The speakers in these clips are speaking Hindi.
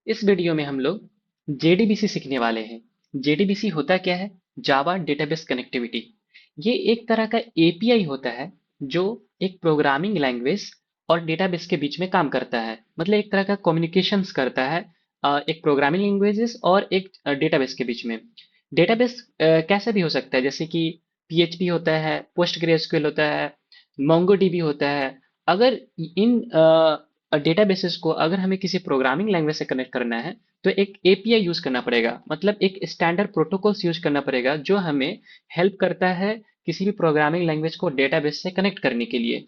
इस वीडियो में हम लोग जेडीबीसी सीखने वाले हैं। जेडीबीसी होता क्या है? जावा डेटाबेस कनेक्टिविटी। ये एक तरह का एपीआई होता है जो एक प्रोग्रामिंग लैंग्वेज और डेटाबेस के बीच में काम करता है। मतलब एक तरह का कम्युनिकेशंस करता है एक प्रोग्रामिंग लैंग्वेजेस और एक डेटाबेस के बीच में। डेटाबेस कैसे भी हो सकता है, जैसे कि पीएचपी होता है, पोस्ट ग्रेसक्यूएल होता है, मोंगोडीबी होता है। अगर इन डेटाबेसेस को अगर हमें किसी प्रोग्रामिंग लैंग्वेज से कनेक्ट करना है तो एक एपीआई यूज करना पड़ेगा, मतलब एक स्टैंडर्ड प्रोटोकॉल्स यूज करना पड़ेगा जो हमें हेल्प करता है किसी भी प्रोग्रामिंग लैंग्वेज को डेटाबेस से कनेक्ट करने के लिए।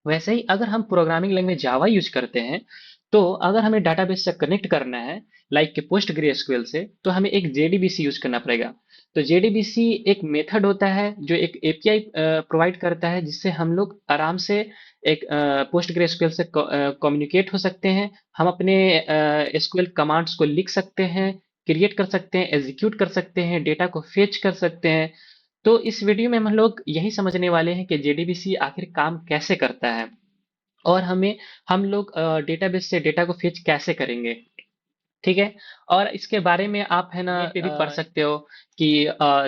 वैसे ही अगर हम प्रोग्रामिंग लैंग्वेज जावा यूज करते हैं तो अगर हमें डाटाबेस से कनेक्ट करना है लाइक के पोस्ट ग्रेसक्यूएल से, तो हमें एक जेडीबीसी यूज करना पड़ेगा। तो जेडीबीसी एक मेथड होता है जो एक एपीआई प्रोवाइड करता है जिससे हम लोग आराम से एक पोस्ट ग्रेसक्यूएल से कम्युनिकेट हो सकते हैं। हम अपने एसक्यूएल कमांड्स को लिख सकते हैं, क्रिएट कर सकते हैं, एग्जीक्यूट कर सकते हैं, डेटा को फेच कर सकते हैं। तो इस वीडियो में हम लोग यही समझने वाले हैं कि जेडीबीसी आखिर काम कैसे करता है और हम लोग डेटाबेस से डेटा को फेच कैसे करेंगे। ठीक है। और इसके बारे में आप है ना पे भी पढ़ सकते हो कि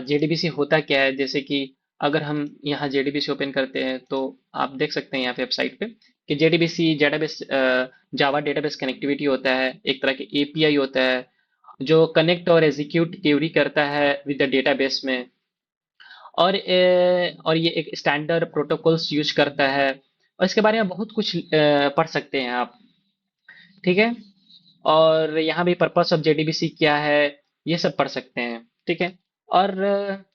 जेडीबीसी होता क्या है। जैसे कि अगर हम यहाँ जेडीबीसी ओपन करते हैं तो आप देख सकते हैं यहाँ पे वेबसाइट पे कि जेडीबीसी डेटाबेस जावा डेटाबेस कनेक्टिविटी होता है, एक तरह के एपीआई होता है जो कनेक्ट और एग्जीक्यूट क्वेरी करता है विद द डेटाबेस में। और ये एक स्टैंडर्ड प्रोटोकॉल्स यूज करता है और इसके बारे में बहुत कुछ पढ़ सकते हैं आप। ठीक है। और यहाँ भी पर्पस ऑफ जेडीबीसी क्या है, ये सब पढ़ सकते हैं। ठीक है। और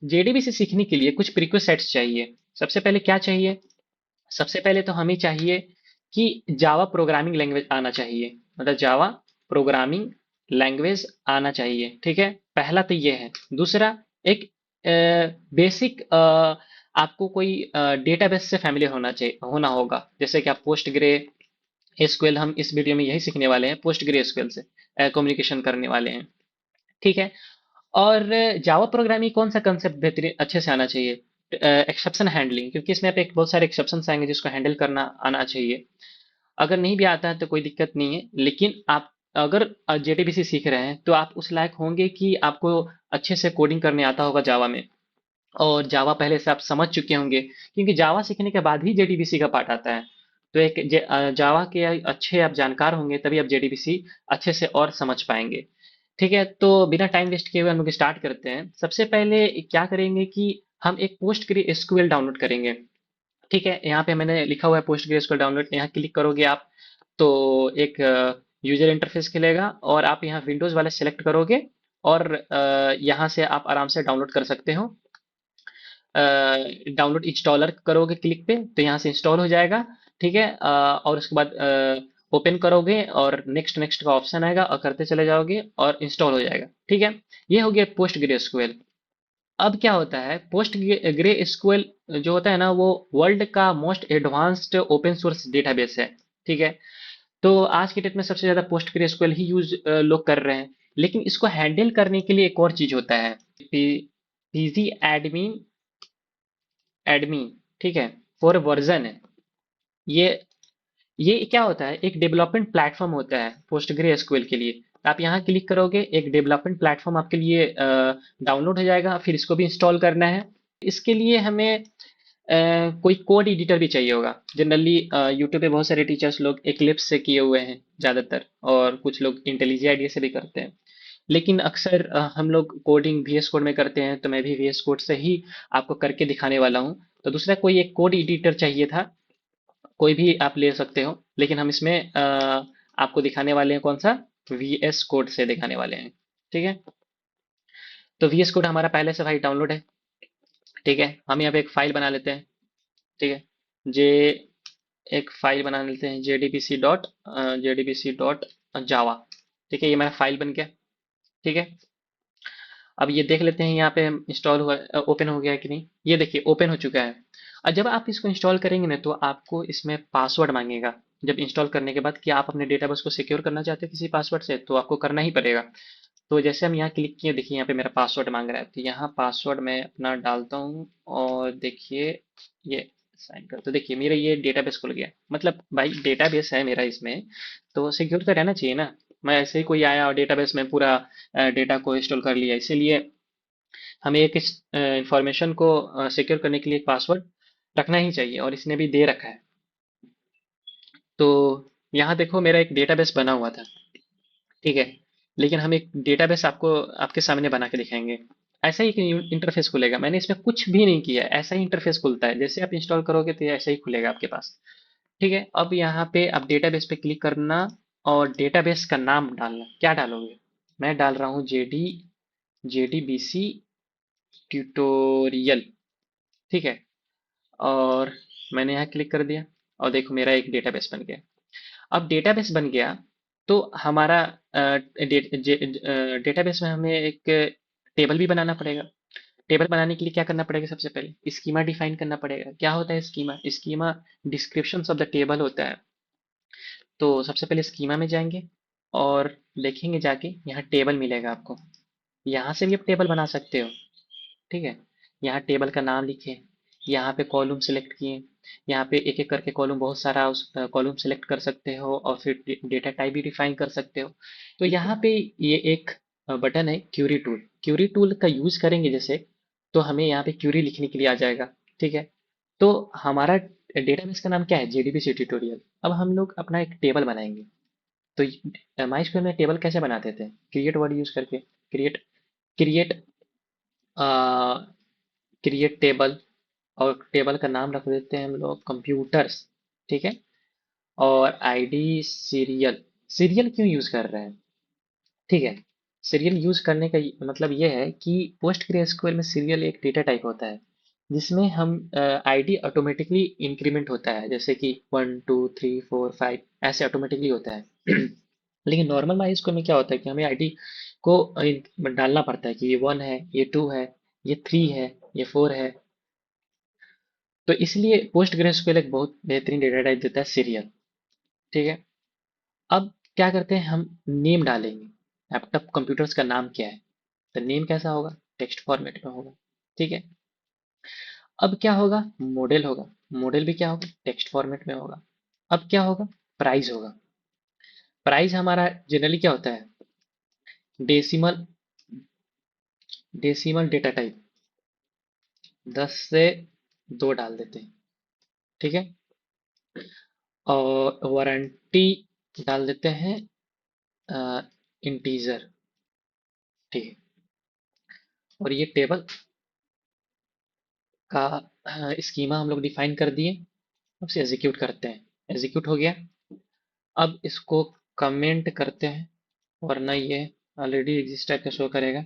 जेडीबीसी सीखने के लिए कुछ प्रीक्विसाइट्स चाहिए। सबसे पहले क्या चाहिए? सबसे पहले तो हमें चाहिए कि जावा प्रोग्रामिंग लैंग्वेज आना चाहिए, मतलब जावा प्रोग्रामिंग लैंग्वेज आना चाहिए। ठीक है, पहला तो ये है। दूसरा, एक बेसिक आपको कोई डेटाबेस से फैमिलियर होना चाहिए, होना होगा। जैसे कि आप पोस्ट ग्रे एसक्यूएल, हम इस वीडियो में यही सीखने वाले हैं, पोस्ट ग्रे एसक्यूएल से कम्युनिकेशन करने वाले हैं। ठीक है। और जावा प्रोग्रामिंग कौन सा कंसेप्ट बेहतरीन अच्छे से आना चाहिए? एक्सेप्शन हैंडलिंग, क्योंकि इसमें पे बहुत सारे एक्सेप्शंस आएंगे जिसको हैंडल करना आना चाहिए। अगर नहीं भी आता है तो कोई दिक्कत नहीं है, लेकिन आप अगर जेटीबीसी सीख रहे हैं तो आप उस लायक होंगे कि आपको अच्छे से कोडिंग करने आता होगा जावा में, और जावा पहले से आप समझ चुके होंगे, क्योंकि जावा सीखने के बाद ही जेडीबीसी का पार्ट आता है। तो एक जावा के अच्छे आप जानकार होंगे तभी आप जेडीबीसी अच्छे से और समझ पाएंगे। ठीक है, तो बिना टाइम वेस्ट किए हुए हम लोग स्टार्ट करते हैं। सबसे पहले क्या करेंगे कि हम एक पोस्ट ग्रे एसक्यूएल डाउनलोड करेंगे। ठीक है, यहाँ पे मैंने लिखा हुआ है पोस्ट ग्रे एसक्यूएल डाउनलोड, यहाँ क्लिक करोगे आप तो एक यूजर इंटरफेस खुलेगा और आप यहाँ विंडोज वाला सेलेक्ट करोगे और यहाँ से आप आराम से डाउनलोड कर सकते हो। डाउनलोड इंस्टॉलर करोगे क्लिक पे तो यहाँ से इंस्टॉल हो जाएगा। ठीक है। और उसके बाद ओपन करोगे और नेक्स्ट नेक्स्ट का ऑप्शन आएगा और करते चले जाओगे और इंस्टॉल हो जाएगा। ठीक है, ये हो गया पोस्ट ग्रे एसक्यूएल। अब क्या होता है, पोस्ट ग्रे एसक्यूएल जो होता है ना, वो वर्ल्ड का most advanced open source database है। ठीक है। तो आज के डेट में सबसे ज्यादा पोस्ट ग्रे एसक्यूएल ही यूज लोग कर रहे हैं, लेकिन इसको हैंडल करने के लिए एक और चीज होता है, पीजी एडमिन एडमी। ठीक है, फॉर वर्जन है ये। ये क्या होता है, एक डेवलपमेंट प्लेटफॉर्म होता है पोस्टग्रे एसक्यूएल के लिए। आप यहाँ क्लिक करोगे, एक डेवलपमेंट प्लेटफॉर्म आपके लिए डाउनलोड हो जाएगा, फिर इसको भी इंस्टॉल करना है। इसके लिए हमें कोई कोड एडिटर भी चाहिए होगा। जनरली यूट्यूब पे बहुत सारे टीचर्स लोग एक्लिप्स से किए हुए हैं ज़्यादातर, और कुछ लोग इंटेलिजे आईडिया से भी करते हैं। लेकिन अक्सर हम लोग कोडिंग वीएस कोड में करते हैं, तो मैं भी वीएस कोड से ही आपको करके दिखाने वाला हूँ। तो दूसरा कोई एक कोड एडिटर चाहिए था, कोई भी आप ले सकते हो, लेकिन हम इसमें आपको दिखाने वाले हैं कौन सा, वीएस कोड से दिखाने वाले हैं। ठीक है, तो वीएस कोड हमारा पहले से भाई डाउनलोड है। ठीक है, हम यहाँ पे एक फाइल बना लेते हैं। ठीक है, जे एक फाइल बना लेते हैं, जेडीबीसी डॉट जावा। ठीक है, ये मेरा फाइल बन गया। ठीक है, अब ये देख लेते हैं यहाँ पे इंस्टॉल हुआ, ओपन हो गया है कि नहीं। ये देखिए ओपन हो चुका है। और जब आप इसको इंस्टॉल करेंगे ना तो आपको इसमें पासवर्ड मांगेगा। जब इंस्टॉल करने के बाद कि आप अपने डेटाबेस को सिक्योर करना चाहते हैं किसी पासवर्ड से, तो आपको करना ही पड़ेगा। तो जैसे हम यहाँ क्लिक किए, देखिए यहाँ पे मेरा पासवर्ड मांग रहा है, तो यहाँ पासवर्ड मैं अपना डालता हूँ और देखिए ये साइन कर, तो देखिए मेरा ये डेटाबेस खुल गया। मतलब भाई डेटाबेस है मेरा इसमें, तो सिक्योर तो रहना चाहिए ना। मैं ऐसे ही कोई आया और डेटाबेस में पूरा डेटा को इंस्टॉल कर लिया, इसीलिए हमें एक इंफॉर्मेशन को सिक्योर करने के लिए एक पासवर्ड रखना ही चाहिए, और इसने भी दे रखा है। तो यहाँ देखो मेरा एक डेटाबेस बना हुआ था, ठीक है। लेकिन हम एक डेटाबेस आपको आपके सामने बना के दिखाएंगे। ऐसा ही एक इंटरफेस खुलेगा, मैंने इसमें कुछ भी नहीं किया, ऐसा ही इंटरफेस खुलता है, जैसे आप इंस्टॉल करोगे तो ये ऐसा ही खुलेगा आपके पास। ठीक है, अब यहाँ पे आप डेटाबेस पे क्लिक करना और डेटाबेस का नाम डालना। क्या डालोगे? मैं डाल रहा हूँ JDBC ट्यूटोरियल, ठीक है। और मैंने यहाँ क्लिक कर दिया और देखो मेरा एक डेटाबेस बन गया। अब डेटाबेस बन गया तो हमारा डेटाबेस में हमें एक टेबल भी बनाना पड़ेगा। टेबल बनाने के लिए क्या करना पड़ेगा? सबसे पहले स्कीमा डिफाइन करना पड़ेगा। क्या होता है schema? Schema description of the table होता है। तो सबसे पहले स्कीमा में जाएंगे और देखेंगे जाके यहाँ टेबल मिलेगा आपको। यहाँ से भी आप टेबल बना सकते हो, ठीक है। यहाँ टेबल का नाम लिखे, यहाँ पे कॉलम सेलेक्ट किए, यहाँ पे एक एक करके कॉलम, बहुत सारा उस कॉलम सेलेक्ट कर सकते हो और फिर डेटा टाइप भी डिफाइन कर सकते हो। तो यहाँ पे ये एक बटन है क्यूरी टूल। क्यूरी टूल का यूज करेंगे जैसे, तो हमें यहाँ पे क्यूरी लिखने के लिए आ जाएगा, ठीक है। तो हमारा डेटाबेस का नाम क्या है? JDBC tutorial. अब हम लोग अपना एक टेबल बनाएंगे। तो माइस्क्वेल में टेबल कैसे बनाते थे? क्रिएट वर्ड यूज करके, क्रिएट क्रिएट क्रिएट टेबल, और टेबल का नाम रख देते हैं हम लोग कंप्यूटर्स, ठीक है। और आईडी सीरियल। सीरियल क्यों यूज कर रहे हैं? ठीक है, सीरियल यूज करने का मतलब ये है कि पोस्ट ग्रेसक्यूएल में सीरियल एक डेटा टाइप होता है जिसमें हम आईडी ऑटोमेटिकली इंक्रीमेंट होता है, जैसे कि 1 2 3 4 5 ऐसे ऑटोमेटिकली होता है। लेकिन नॉर्मल माइस्क्वेल में क्या होता है कि हमें आईडी को डालना पड़ता है कि ये 1 है, ये 2 है, ये 3 है, ये 4 है। तो इसलिए पोस्ट ग्रेसक्यूएल एक बहुत बेहतरीन डेटा टाइप देता है सीरियल, ठीक है। अब क्या करते हैं, हम नेम डालेंगे। लैपटॉप कंप्यूटर्स का नाम क्या है? तो नेम कैसा होगा? टेक्स्ट फॉर्मेट में होगा, ठीक है। अब क्या होगा? मॉडल होगा। मॉडल भी क्या होगा? टेक्स्ट फॉर्मेट में होगा। अब क्या होगा? प्राइस होगा। प्राइस हमारा जनरली क्या होता है? डेसिमल डेसिमल डेटा टाइप 10 से 2 डाल देते हैं, ठीक है। और वारंटी डाल देते हैं इंटीजर, ठीक है। और ये टेबल का स्कीमा हम लोग डिफाइन कर दिए। अब से एग्जीक्यूट करते हैं। एग्जीक्यूट हो गया। अब इसको कमेंट करते हैं, वरना ये ऑलरेडी एग्जिस्ट टाइप का शो करेगा।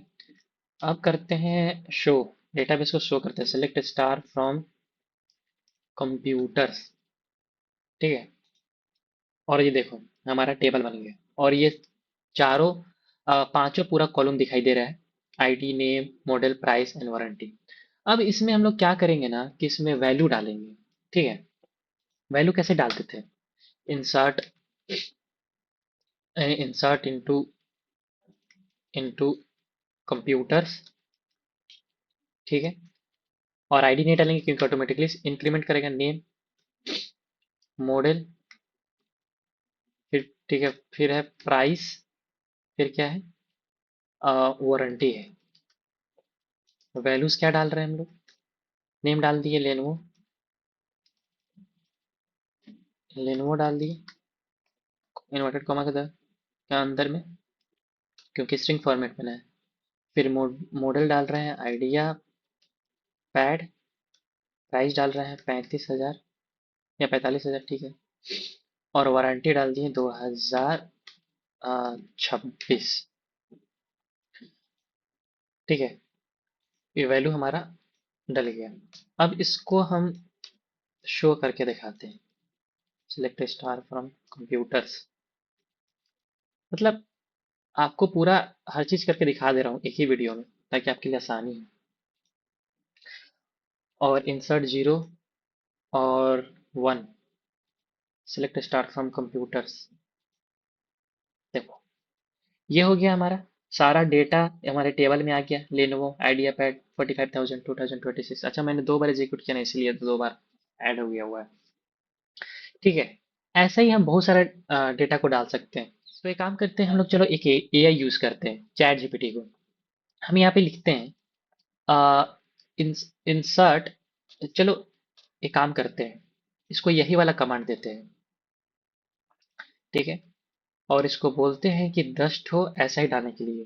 अब करते हैं शो, डेटाबेस को शो करते हैं। सेलेक्ट स्टार फ्रॉम कंप्यूटर्स, ठीक है। और ये देखो हमारा टेबल बन गया, और ये चारों पांचों पूरा कॉलम दिखाई दे रहा है। ID, name, model, price and warranty. अब इसमें हम लोग क्या करेंगे ना कि इसमें वैल्यू डालेंगे, ठीक है। वैल्यू कैसे डालते थे? इंसर्ट इंसर्ट इनटू कंप्यूटर्स, ठीक है। और आईडी नहीं डालेंगे क्योंकि ऑटोमेटिकली इंक्रीमेंट करेगा। नेम, मॉडल, फिर ठीक है, फिर है प्राइस, फिर क्या है? वारंटी है। वैल्यूज क्या डाल रहे हैं हम लोग? नेम डाल दिए लेनोवो, लेनोवो डाल दिए इन्वर्टेड कॉमा के अंदर में, क्योंकि स्ट्रिंग फॉर्मेट में है। फिर मॉडल डाल रहे हैं आइडिया पैड। प्राइस डाल रहे हैं 35,000 या 45,000, ठीक है। और वारंटी डाल दिए 2026, ठीक है। ये वैल्यू हमारा डल गया। अब इसको हम शो करके दिखाते हैं। सिलेक्ट स्टार फ्रॉम कंप्यूटर्स, मतलब आपको पूरा हर चीज करके दिखा दे रहा हूँ एक ही वीडियो में, ताकि आपके लिए आसानी हो। और इंसर्ट 0 और 1, सिलेक्ट स्टार फ्रॉम कंप्यूटर्स। देखो ये हो गया हमारा सारा डेटा हमारे टेबल में आ गया। Lenovo idea pad 45,000 2026। अच्छा, मैंने 2 बार एग्जीक्यूट किया ना, इसलिए 2 बार ऐड हो गया हुआ है, ठीक है। ऐसा ही हम बहुत सारे डेटा को डाल सकते हैं। तो एक काम करते हैं हम लोग, चलो एक एआई यूज करते हैं, चैट जीपीटी को। हम यहाँ पे लिखते हैं इंसर्ट, चलो एक काम करते हैं, इसको यही वाला कमांड देते हैं, ठीक है। और इसको बोलते हैं कि 10 ठो ऐसा ही डालने के लिए,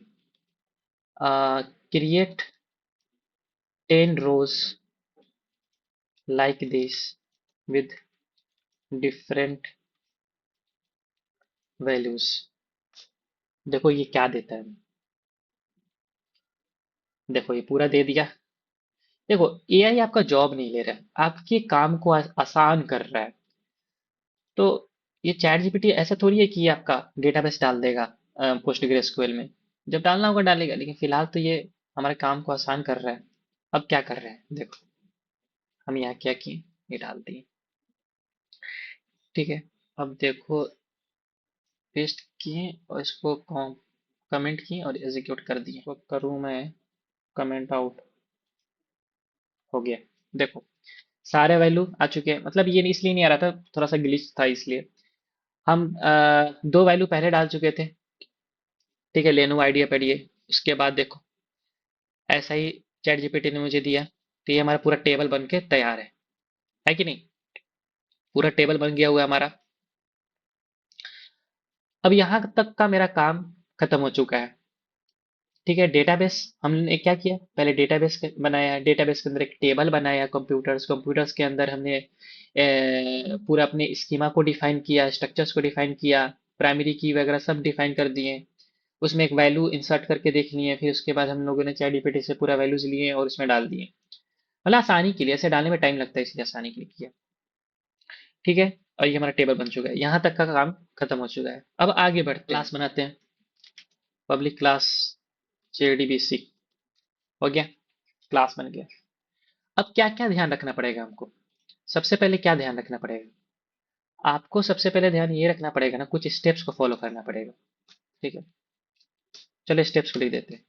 create 10 rows like this with different values। देखो ये क्या देता है, देखो ये पूरा दे दिया। देखो एआई आपका जॉब नहीं ले रहा है, आपके काम को आसान कर रहा है। तो ये चैट जीपीटी ऐसा थोड़ी है कि ये आपका डेटाबेस डाल देगा पोस्टग्रेसक्यूएल में, जब डालना होगा डालेगा, लेकिन फिलहाल तो ये हमारे काम को आसान कर रहा है। अब क्या कर रहे हैं देखो, हम यहाँ क्या किए, ये डाल दिए, ठीक है। अब देखो पेस्ट किए और इसको कमेंट किए और एग्जीक्यूट कर दिए, तो करूँ मैं कमेंट आउट, हो गया। देखो सारे वैल्यू आ चुके हैं, मतलब ये इसलिए नहीं आ रहा था, थोड़ा सा ग्लिच था इसलिए। हम 2 वैल्यू पहले डाल चुके थे, ठीक है, लेनो आइडिया पढ़िए। उसके बाद देखो ऐसा ही चैट जीपीटी ने मुझे दिया, तो ये हमारा पूरा टेबल बन के तैयार है कि नहीं। पूरा टेबल बन गया हुआ है हमारा। अब यहाँ तक का मेरा काम खत्म हो चुका है, ठीक है। डेटाबेस हमने क्या किया, पहले डेटाबेस बनाया, डेटाबेस के अंदर एक टेबल बनाया, कंप्यूटर्स के अंदर हमने पूरा अपने स्कीमा को डिफाइन किया, स्ट्रक्चर्स को डिफाइन किया, प्राइमरी की वगैरह सब डिफाइन कर दिए। उसमें एक वैल्यू इंसर्ट करके देख लिए, फिर उसके बाद हम लोगों ने चैट जीपीटी से पूरा वैल्यूज लिए और उसमें डाल दिए। मतलब आसानी के लिए, ऐसे डालने में टाइम लगता है इसलिए आसानी के लिए किया, ठीक है। और ये हमारा टेबल बन चुका है, यहाँ तक का काम खत्म हो चुका है। अब आगे बढ़ते हैं, क्लास बनाते हैं, पब्लिक क्लास जेडीबीसी, हो गया, क्लास बन गया। अब क्या क्या ध्यान रखना पड़ेगा हमको, सबसे पहले क्या ध्यान रखना पड़ेगा, आपको सबसे पहले ध्यान ये रखना पड़ेगा ना, कुछ स्टेप्स को फॉलो करना पड़ेगा, ठीक है। चलो स्टेप्स को लिख देते हैं।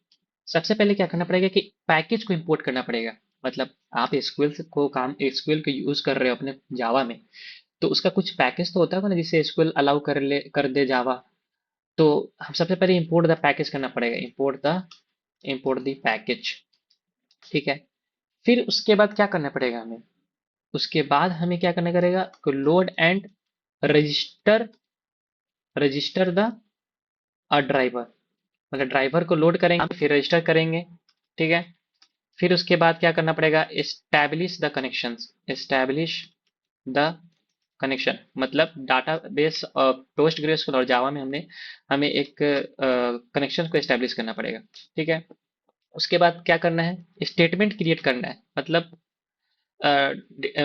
सबसे पहले क्या करना पड़ेगा कि पैकेज को इंपोर्ट करना पड़ेगा। मतलब आप एसक्यूएल को यूज कर रहे हो अपने जावा में, तो उसका कुछ पैकेज तो होता है ना, जिसे एसक्यूएल अलाउ कर दे जावा। तो हम सबसे पहले इंपोर्ट द पैकेज करना पड़ेगा, इंपोर्ट द पैकेज, ठीक है। फिर उसके बाद क्या करना पड़ेगा हमें, उसके बाद हमें क्या करना करेगा, load and register register the driver, मतलब ड्राइवर को लोड करेंगे फिर रजिस्टर करेंगे, ठीक है। फिर उसके बाद क्या करना पड़ेगा, एस्टैब्लिश द कनेक्शन, मतलब डाटाबेस पोस्ट ग्रेसक्यूएल और जावा में हमें एक कनेक्शन को एस्टैब्लिश करना पड़ेगा, ठीक है। उसके बाद क्या करना है, स्टेटमेंट क्रिएट करना है, मतलब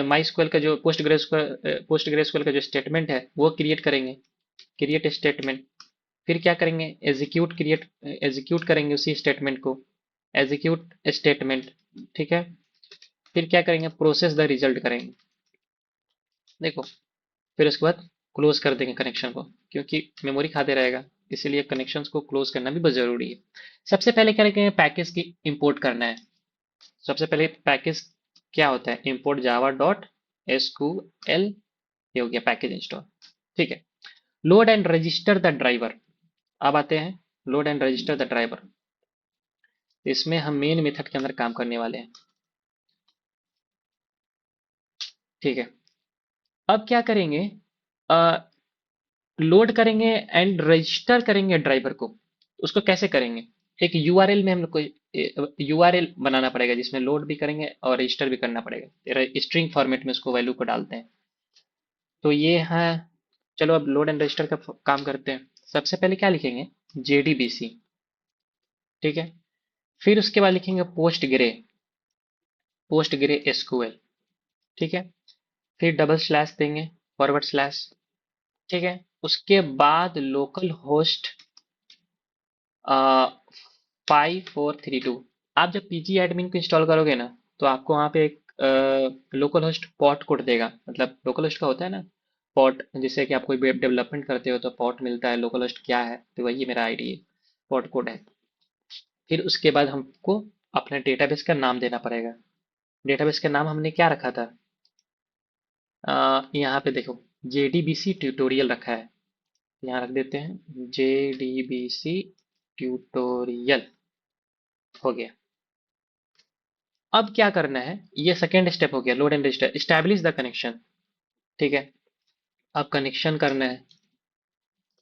माई स्क्वेल का जो पोस्ट ग्रेसक्यूएल का जो स्टेटमेंट है वो क्रिएट करेंगे, क्रिएट स्टेटमेंट। फिर क्या करेंगे, एग्जीक्यूट करेंगे उसी स्टेटमेंट को, एग्जीक्यूट स्टेटमेंट, ठीक है। फिर क्या करेंगे, प्रोसेस द रिजल्ट करेंगे, देखो। फिर उसके बाद क्लोज कर देंगे कनेक्शन को, क्योंकि मेमोरी खाते रहेगा, इसीलिए कनेक्शंस को क्लोज करना भी बहुत जरूरी है। सबसे पहले क्या करेंगे, पैकेज की इंपोर्ट करना है। सबसे पहले पैकेज क्या होता है, इंपोर्ट जावा डॉट एसक्यूएल, ये हो गया पैकेज इंस्टॉल, ठीक है। Load and register the driver, अब आते हैं load and register the driver. इसमें हम मेन मेथड के अंदर काम करने वाले हैं, ठीक है। अब क्या करेंगे, लोड करेंगे एंड रजिस्टर करेंगे ड्राइवर को। उसको कैसे करेंगे, एक यूआरएल में हम लोग को यूआरएल बनाना पड़ेगा, जिसमें लोड भी करेंगे और रजिस्टर भी करना पड़ेगा, स्ट्रिंग फॉर्मेट में उसको वैल्यू को डालते हैं। तो ये है, चलो अब लोड एंड रजिस्टर का काम करते हैं। सबसे पहले क्या लिखेंगे, जेडीबीसी, ठीक है। फिर उसके बाद लिखेंगे पोस्ट ग्रे एसक्यूएल, ठीक है। फिर डबल स्लैश देंगे, फॉरवर्ड स्लैश, ठीक है। उसके बाद लोकल होस्ट 5432, आप जब पीजी एडमिन को इंस्टॉल करोगे ना, तो आपको वहाँ पे एक लोकल होस्ट पॉट कोड देगा, मतलब लोकल होस्ट का होता है ना पॉट, जिससे कि आप कोई वेब डेवलपमेंट करते हो तो पॉट मिलता है, लोकल होस्ट क्या है, तो वही मेरा आईडी है, पॉट कोड है। फिर उसके बाद हमको अपने डेटाबेस का नाम देना पड़ेगा। डेटाबेस का नाम हमने क्या रखा था, यहाँ पे देखो, JDBC ट्यूटोरियल रखा है, यहाँ रख देते हैं JDBC ट्यूटोरियल। हो गया। अब क्या करना है, ये सेकेंड स्टेप हो गया, load and register, establish the connection. ठीक है, अब कनेक्शन करना है।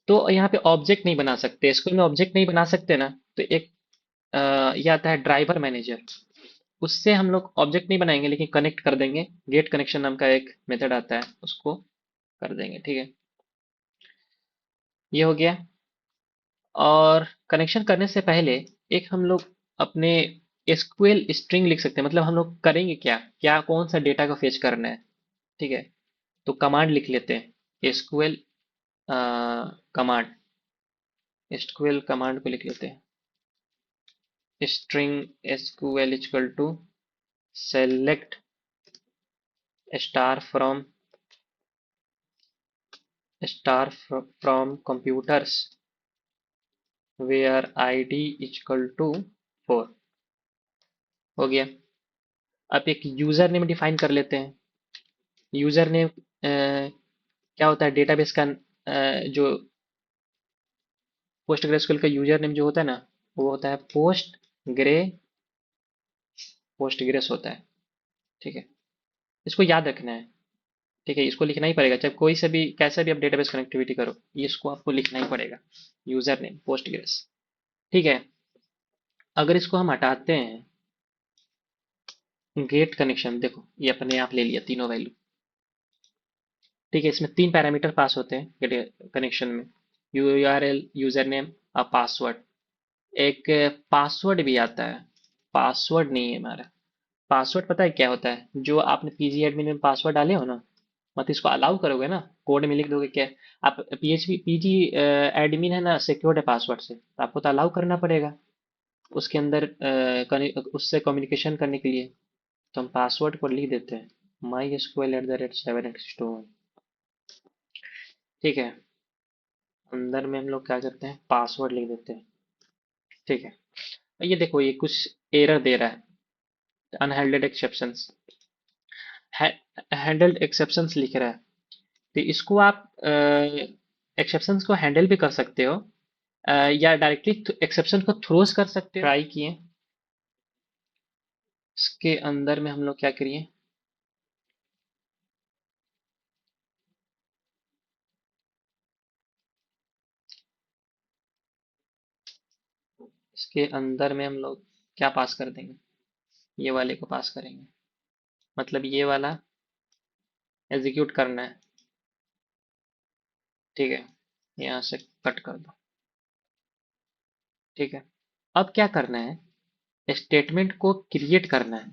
तो यहाँ पे ऑब्जेक्ट नहीं बना सकते, स्कूल में ऑब्जेक्ट नहीं बना सकते ना, तो एक ये आता है ड्राइवर मैनेजर। उससे हम लोग ऑब्जेक्ट नहीं बनाएंगे, लेकिन कनेक्ट कर देंगे। गेट कनेक्शन नाम का एक मेथड आता है, उसको कर देंगे। ठीक है, ये हो गया। और कनेक्शन करने से पहले एक हम लोग अपने एसक्यूएल स्ट्रिंग लिख सकते हैं। मतलब हम लोग करेंगे क्या क्या, कौन सा डेटा को फेच करना है। ठीक है, तो कमांड लिख लेते हैं, एसक्यूएल कमांड। एसक्यूएल कमांड को लिख लेते हैं, string SQL equal to select star from computers where ID equal to 4। हो गया। अब एक यूजर नेम डिफाइन कर लेते हैं। यूजर नेम क्या होता है, डेटाबेस का जो पोस्ट ग्रेसक्यूएल का यूजर नेम जो होता है ना, वो होता है पोस्ट ग्रेस होता है। ठीक है, इसको याद रखना है। ठीक है, इसको लिखना ही पड़ेगा, चाहे कोई से भी कैसे भी आप डेटाबेस कनेक्टिविटी करो, ये इसको आपको लिखना ही पड़ेगा, यूजर नेम पोस्ट ग्रेस। ठीक है, अगर इसको हम हटाते हैं, गेट कनेक्शन देखो ये अपने आप ले लिया तीनों वैल्यू। ठीक है, इसमें तीन पैरामीटर पास होते हैं गेट कनेक्शन में, URL, यूजर नेम और पासवर्ड। एक पासवर्ड भी आता है, पासवर्ड नहीं है हमारा। पासवर्ड पता है क्या होता है, जो आपने पीजी एडमिन में पासवर्ड डाले हो ना, मत इसको अलाउ करोगे ना, कोड में लिख दोगे क्या। आप PHP पीजी एडमिन है ना, सिक्योर्ड है पासवर्ड से, तो आपको तो अलाउ करना पड़ेगा उसके अंदर उससे कम्युनिकेशन करने के लिए। तो हम पासवर्ड को लिख देते हैं MySQL@7x2। ठीक है, अंदर में हम लोग क्या करते हैं, पासवर्ड लिख देते हैं। ठीक है, ये देखो ये कुछ एरर दे रहा है, अनहेल्डेड एक्सेप्शंस, हैंडल्ड एक्सेप्शंस लिख रहा है। तो इसको आप एक्सेप्शंस को हैंडल भी कर सकते हो, या डायरेक्टली एक्सेप्शन को थ्रोज कर सकते हो। ट्राई किए, इसके अंदर में हम लोग क्या करिए, इसके अंदर में हम लोग क्या पास कर देंगे, ये वाले को पास करेंगे। मतलब ये वाला एग्जीक्यूट करना है। ठीक है, यहाँ से कट कर दो। ठीक है, अब क्या करना है, स्टेटमेंट को क्रिएट करना है।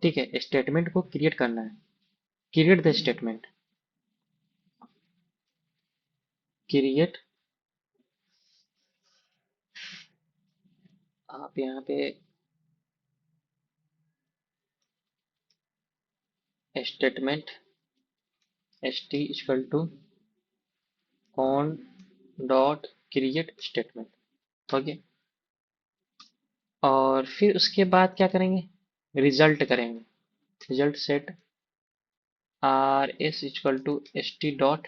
ठीक है, स्टेटमेंट को क्रिएट करना है, क्रिएट द स्टेटमेंट, क्रिएट। आप यहाँ पे statement st equal to on dot create statement. हो गया। और फिर उसके बाद क्या करेंगे, रिजल्ट करेंगे, result set RS equal to st dot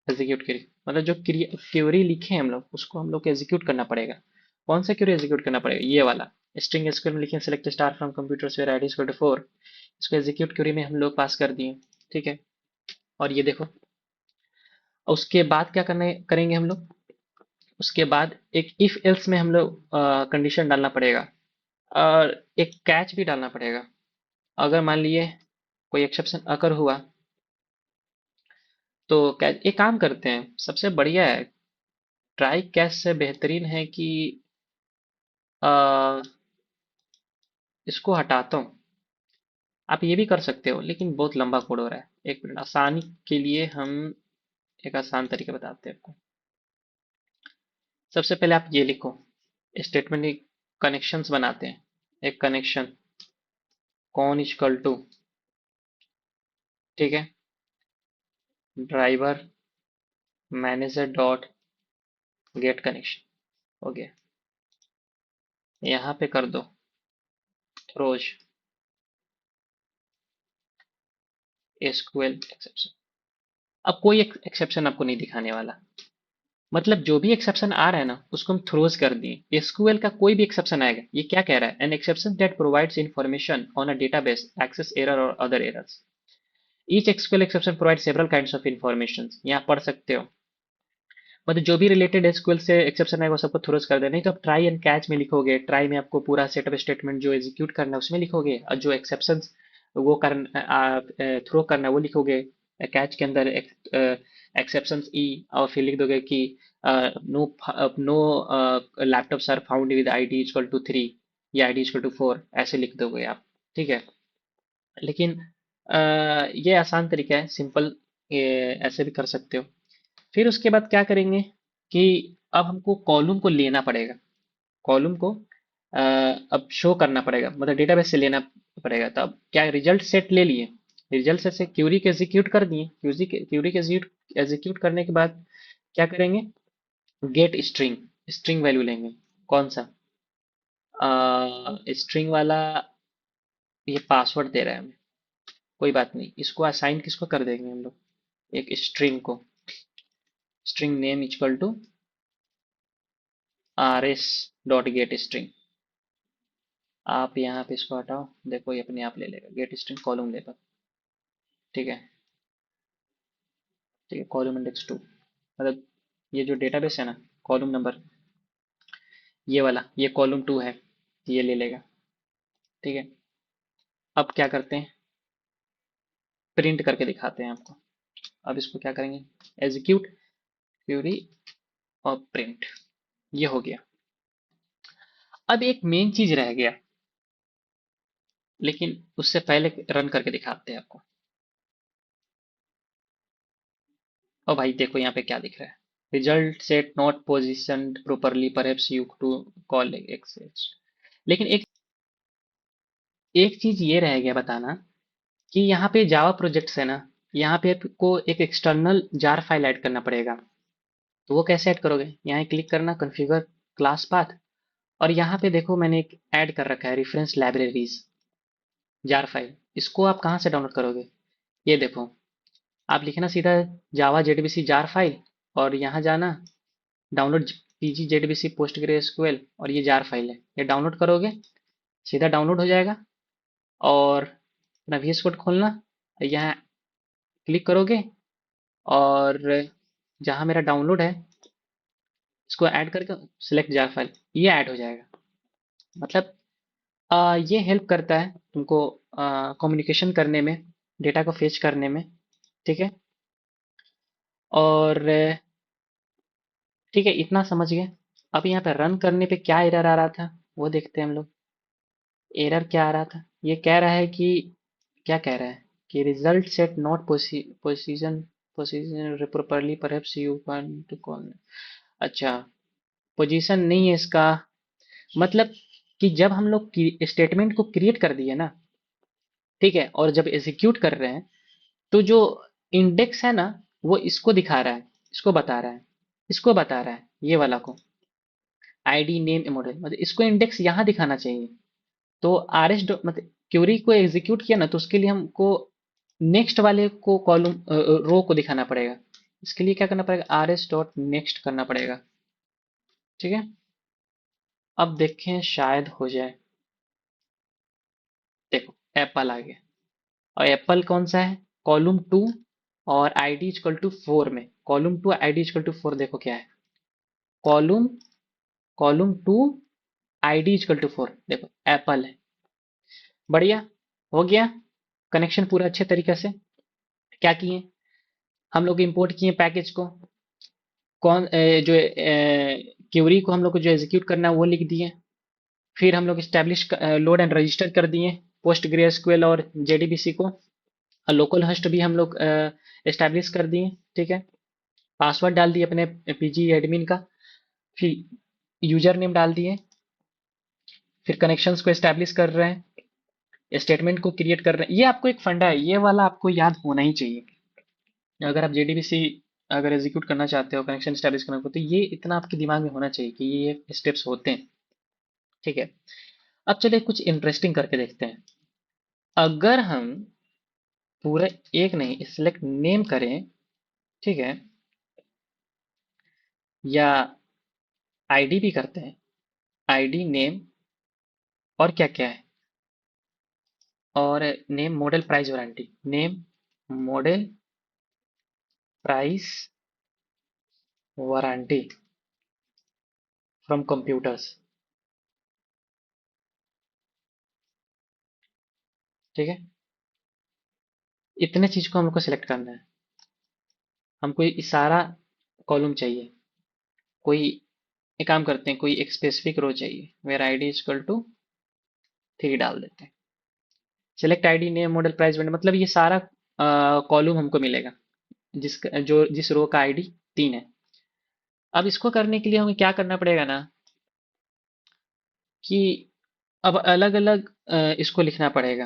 execute query. मतलब जो क्वेरी लिखे हैं हम लोग, उसको हम लोग को एग्जीक्यूट करना पड़ेगा। कौन सा क्वेरी एग्जीक्यूट करना पड़ेगा, ये वाला। स्ट्रिंग एसक्यूएल में लिखे select star from computers where ID equal to 4, इसको एग्जीक्यूट क्वेरी में हम लोग पास कर दिए। ठीक है, और ये देखो, उसके बाद क्या करने करेंगे हम लोग, उसके बाद एक इफ एल्स में हम लोग कंडीशन डालना पड़ेगा, और एक कैच भी डालना पड़ेगा। अगर मान लिए कोई एक्सेप्शन अकर हुआ, तो कैच, एक काम करते हैं, सबसे बढ़िया है, ट्राई कैच से बेहतरीन है कि अ, इसको हटाता हूँ। आप ये भी कर सकते हो, लेकिन बहुत लंबा कोड हो रहा है। एक मिनट, आसानी के लिए हम एक आसान तरीका बताते हैं आपको। सबसे पहले आप ये लिखो, स्टेटमेंट कनेक्शंस बनाते हैं। एक कनेक्शन कौन इक्वल टू, ठीक है, driver manager dot get connection. हो गया, यहाँ पे कर दो थ्रोज एसक्यूएल एक्सेप्शन। अब कोई एक्सेप्शन आपको नहीं दिखाने वाला, मतलब जो भी एक्सेप्शन आ रहा है ना उसको हम थ्रोज कर दिए। एसक्यूएल का कोई भी एक्सेप्शन आएगा, ये क्या कह रहा है, an exception that provides information on a database access error और other errors. Each SQL exception provide several kinds of information, यहाँ पढ़ सकते हो। मतलब जो भी रिलेटेड एसक्यूएल से एक्सेप्शन आएगा वो सबको थ्रोज कर देना। नहीं तो आप ट्राई एंड कैच में लिखोगे, ट्राई में आपको पूरा सेट ऑफ स्टेटमेंट जो एग्जीक्यूट करना है उसमें लिखोगे, और जो एक्सेप्शन वो करना थ्रो करना है वो लिखोगे कैच के अंदर एक्सेप्शंस ई, और फिर लिख दोगे कि no laptops are found with ID equal to 3 या आईडी इक्वल टू 4, ऐसे लिख दोगे आप। ठीक है, लेकिन ये आसान तरीका है, सिंपल, ऐसे भी कर सकते हो। फिर उसके बाद क्या करेंगे कि अब हमको कॉलम को लेना पड़ेगा, कॉलम को अब शो करना पड़ेगा, मतलब डेटाबेस से लेना पड़ेगा। तो अब क्या, रिजल्ट सेट ले लिए, रिजल्ट सेट से क्यूरी के एग्जीक्यूट कर दिए, क्यूरी के एग्जीक्यूट करने के बाद क्या करेंगे, गेट स्ट्रिंग, स्ट्रिंग वैल्यू लेंगे। कौन सा, स्ट्रिंग वाला, ये पासवर्ड दे रहा है हमें, कोई बात नहीं, इसको असाइन किसको कर देंगे हम लोग, एक स्ट्रिंग को, string name equal to rs dot get string. आप यहाँ पे इसको हटाओ, देखो ये अपने आप ले लेगा, गेट स्ट्रिंग कॉलम लेगा। ठीक है, ठीक है, कॉलम इंडेक्स 2, मतलब ये जो डेटाबेस है ना, कॉलम नंबर ये वाला, ये कॉलम 2 है, ये ले लेगा। ठीक है, अब क्या करते हैं, प्रिंट करके दिखाते हैं आपको। अब इसको क्या करेंगे, एग्जीक्यूट क्यूरी और प्रिंट, ये हो गया। अब एक मेन चीज रह गया, लेकिन उससे पहले रन करके दिखाते हैं आपको। और भाई देखो यहाँ पे क्या दिख रहा है, result set not positioned properly perhaps you to call access. लेकिन एक एक चीज ये रह गया बताना कि यहाँ पे जावा प्रोजेक्ट्स है ना, यहाँ पे आपको एक एक्सटर्नल जार फाइल ऐड करना पड़ेगा। तो वो कैसे ऐड करोगे, यहाँ क्लिक करना, कॉन्फ़िगर क्लास पाथ, और यहाँ पे देखो मैंने एक ऐड कर रखा है रेफरेंस लाइब्रेरीज जार फाइल। इसको आप कहाँ से डाउनलोड करोगे, ये देखो, आप लिखना सीधा जावा जेडबीसी जार फाइल, और यहाँ जाना डाउनलोड पीजी जेडबीसी पोस्टग्रेसक्यूएल, और ये जार फाइल है, ये डाउनलोड करोगे, सीधा डाउनलोड हो जाएगा। और अपना वीएस कोड खोलना, यहाँ क्लिक करोगे, और जहाँ मेरा डाउनलोड है इसको ऐड करके सिलेक्ट जार फाइल, ये ऐड हो जाएगा। मतलब ये हेल्प करता है तुमको कम्युनिकेशन करने में, डेटा को फेच करने में। ठीक है, और ठीक है, इतना समझ गए। अब यहाँ पे रन करने पे क्या एरर आ रहा था वो देखते हैं हम लोग। एरर क्या आ रहा था, ये कह रहा है कि, क्या कह रहा है कि result set not position position properly perhaps you want to call. अच्छा, पोजीशन नहीं है इसका, मतलब कि जब हम लोग स्टेटमेंट को क्रिएट कर दिए ना, ठीक है, और जब एग्जीक्यूट कर रहे हैं तो जो इंडेक्स है ना वो इसको दिखा रहा है, इसको बता रहा है, इसको बता रहा है, ये वाला को आईडी नेम मॉडल, मतलब इसको इंडेक्स यहाँ दिखाना चाहिए। तो आर एस मतलब क्यूरी को एग्जीक्यूट किया ना तो उसके लिए हमको नेक्स्ट वाले को कॉलम रो को दिखाना पड़ेगा। इसके लिए क्या करना पड़ेगा, आर एस डॉट नेक्स्ट करना पड़ेगा। ठीक है, अब देखें शायद हो जाए। देखो एप्पल आ गया, और एप्पल कौन सा है, कॉलम 2 और आईडी इक्वल टू 4 में, कॉलम 2 आईडी इक्वल टू 4 देखो क्या है, column column 2 ID equal to 4, देखो एप्पल है। बढ़िया, हो गया कनेक्शन पूरा अच्छे तरीके से। क्या किए हम लोग, इंपोर्ट किए पैकेज को, जो क्यूरी को हम लोग को जो एग्जीक्यूट करना है वो लिख दिए। फिर हम लोग स्टैब्लिश लोड एंड रजिस्टर कर दिए पोस्ट ग्रेसक्यूएल और जेडीबीसी को। लोकल होस्ट भी हम लोग एस्टैब्लिश कर दिए। ठीक है, पासवर्ड डाल दिए अपने पीजी एडमिन का, फिर यूजर नेम डाल दिए, फिर कनेक्शंस को एस्टैब्लिश कर रहे हैं, स्टेटमेंट को क्रिएट कर रहे हैं। ये आपको एक फंडा है, ये वाला आपको याद होना ही चाहिए। अगर आप जेडीबीसी अगर एग्जीक्यूट करना चाहते हो, कनेक्शन स्टैब्लिश करना हो, तो ये इतना आपके दिमाग में होना चाहिए कि ये स्टेप्स होते हैं। ठीक है, अब चलिए कुछ इंटरेस्टिंग करके देखते हैं। अगर हम पूरे एक नहीं सिलेक्ट नेम करें, ठीक है, या आईडी भी करते हैं, आईडी नेम, और क्या क्या है, और name model price warranty, name model price warranty from computers. ठीक है, इतने चीज को हमको सिलेक्ट करना है। हमको ये सारा कॉलम चाहिए। कोई एक काम करते हैं, कोई एक स्पेसिफिक रो चाहिए, where ID is equal to 3 डाल देते हैं। Select ID name model price vendor, मतलब ये सारा कॉलम हमको मिलेगा जिस रो का आईडी 3 है। अब इसको करने के लिए हमें क्या करना पड़ेगा ना, कि अब अलग अलग इसको लिखना पड़ेगा।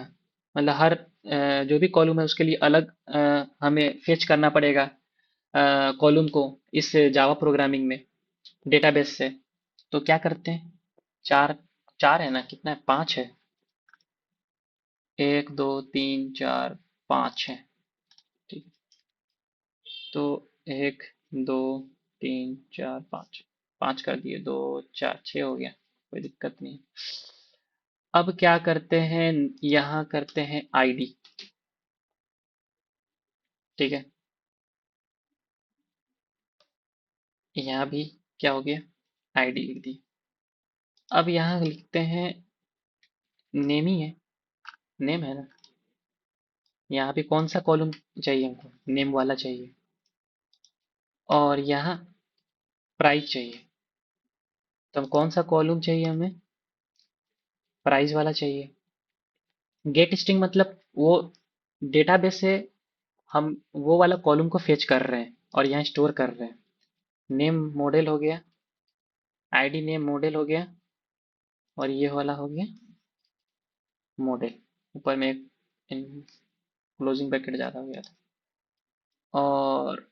मतलब हर जो भी कॉलम है उसके लिए अलग हमें फेच करना पड़ेगा कॉलम को इस जावा प्रोग्रामिंग में डेटाबेस से। तो क्या करते हैं, चार, चार है ना, कितना है, पांच है, 1 2 3 4 5 है। ठीक है, तो 1 2 3 4 5, पांच कर दिए, 2 4 6 हो गया, कोई दिक्कत नहीं। अब क्या करते हैं, यहाँ करते हैं आईडी। ठीक है, यहाँ भी क्या हो गया, आईडी लिख दी। अब यहाँ लिखते हैं, नेम ही है, नेम है ना। यहाँ पे कौन सा कॉलम चाहिए हमको, नेम वाला चाहिए, और यहाँ प्राइस चाहिए। तो हम कौन सा कॉलम चाहिए, हमें प्राइस वाला चाहिए। गेट स्ट्रिंग मतलब वो डेटाबेस से हम वो वाला कॉलम को फेच कर रहे हैं और यहाँ स्टोर कर रहे हैं। नेम मॉडल हो गया, आईडी नेम मॉडल हो गया, और ये वाला हो गया मॉडल। ऊपर में एक क्लोजिंग ब्रैकेट ज़्यादा हो गया था। और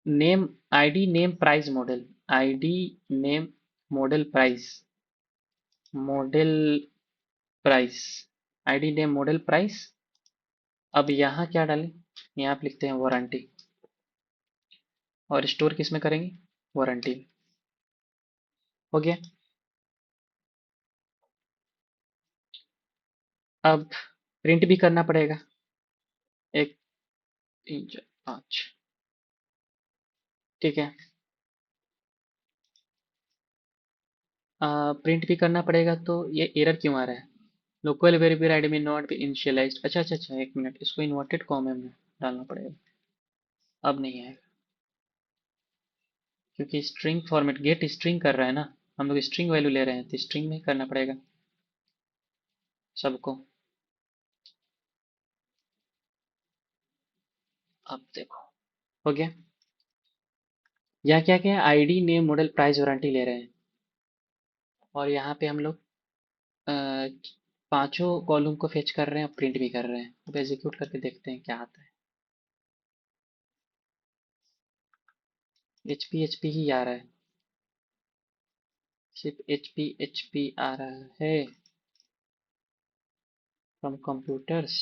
name ID name price model, ID name model price, model price, ID name model price. अब यहाँ क्या डालें, यहाँ पे लिखते हैं वारंटी, और स्टोर किस में करेंगे, वारंटी। हो गया। अब प्रिंट भी करना पड़ेगा, 1 3 4 5। ठीक है, प्रिंट भी करना पड़ेगा, तो ये एरर क्यों आ रहा है, लोकल वेरिएबल आईडी में नॉट बी इनिशियलाइज्ड। अच्छा अच्छा अच्छा, 1 मिनट, इसको इन्वर्टेड कॉमा में डालना पड़ेगा। अब नहीं आएगा, क्योंकि स्ट्रिंग फॉर्मेट गेट स्ट्रिंग कर रहा है ना, हम लोग स्ट्रिंग वैल्यू ले रहे हैं, तो स्ट्रिंग में करना पड़ेगा सबको। अब देखो, हो गया। यहाँ क्या क्या है, ID name model price warranty ले रहे हैं, और यहाँ पे हम लोग पांचों कॉलम को फेच कर रहे हैं, प्रिंट भी कर रहे हैं। अब एग्जीक्यूट करके देखते हैं क्या आता है। एचपी ही आ रहा है, सिर्फ एचपी आ रहा है फ्रॉम कंप्यूटर्स।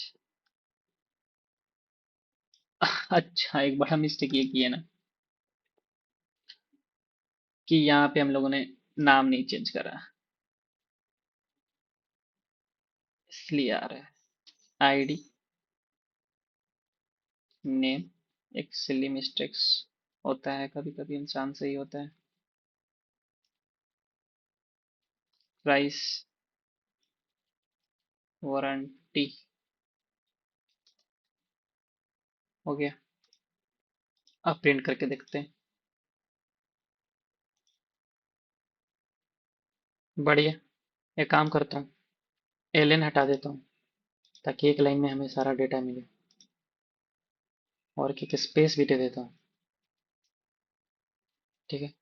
अच्छा, एक बड़ा मिस्टेक ये किया ना, कि यहाँ पे हम लोगों ने नाम नहीं चेंज करा, इसलिए आ रहा है। आईडी नेम, एक सिली मिस्टेक्स होता है, कभी कभी इंसान से ही होता है। प्राइस वारंटी हो गया। अब प्रिंट करके देखते हैं। बढ़िया, एक काम करता हूँ, एलएन हटा देता हूँ, ताकि एक लाइन में हमें सारा डेटा मिले, और एक स्पेस भी दे देता हूँ। ठीक है,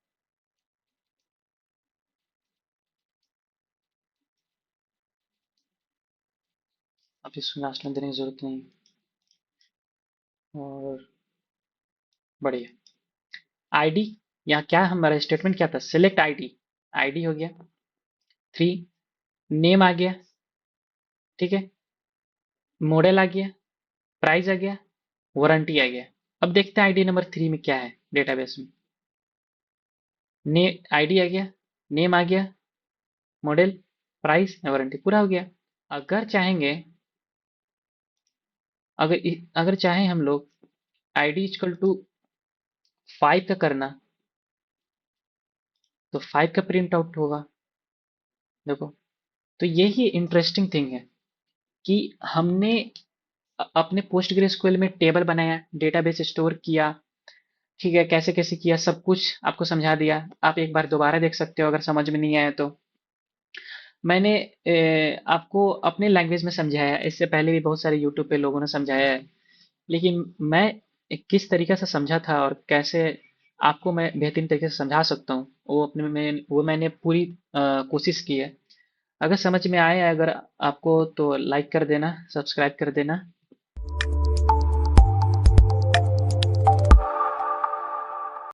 अब इसको लास्ट में देने की जरूरत नहीं। और बढ़िया, आईडी, यहाँ क्या हमारा स्टेटमेंट क्या था, सिलेक्ट आईडी, आईडी हो गया 3, नेम आ गया, ठीक है, मॉडल आ गया, प्राइस आ गया, वारंटी आ गया। अब देखते हैं आईडी नंबर 3 में क्या है डेटाबेस में। ने आईडी आ गया, नेम आ गया, मॉडल, प्राइस, वारंटी, पूरा हो गया। अगर चाहेंगे, अगर चाहें हम लोग आईडी इक्वल टू 5 का करना, तो 5 का प्रिंट आउट होगा। देखो, तो यही इंटरेस्टिंग थिंग है कि हमने अपने पोस्टग्रेसक्यूएल में टेबल बनाया, डेटाबेस स्टोर किया, ठीक है, कैसे कैसे किया सब कुछ आपको समझा दिया। आप एक बार दोबारा देख सकते हो अगर समझ में नहीं आया तो। मैंने आपको अपने लैंग्वेज में समझाया, इससे पहले भी बहुत सारे यूट्यूब पे लोगों ने समझाया है, लेकिन मैं किस तरीके से समझा था और कैसे आपको मैं बेहतरीन तरीके से समझा सकता हूँ, वो मैंने पूरी कोशिश की है। अगर समझ में आए, अगर आपको, तो लाइक कर देना, सब्सक्राइब कर देना।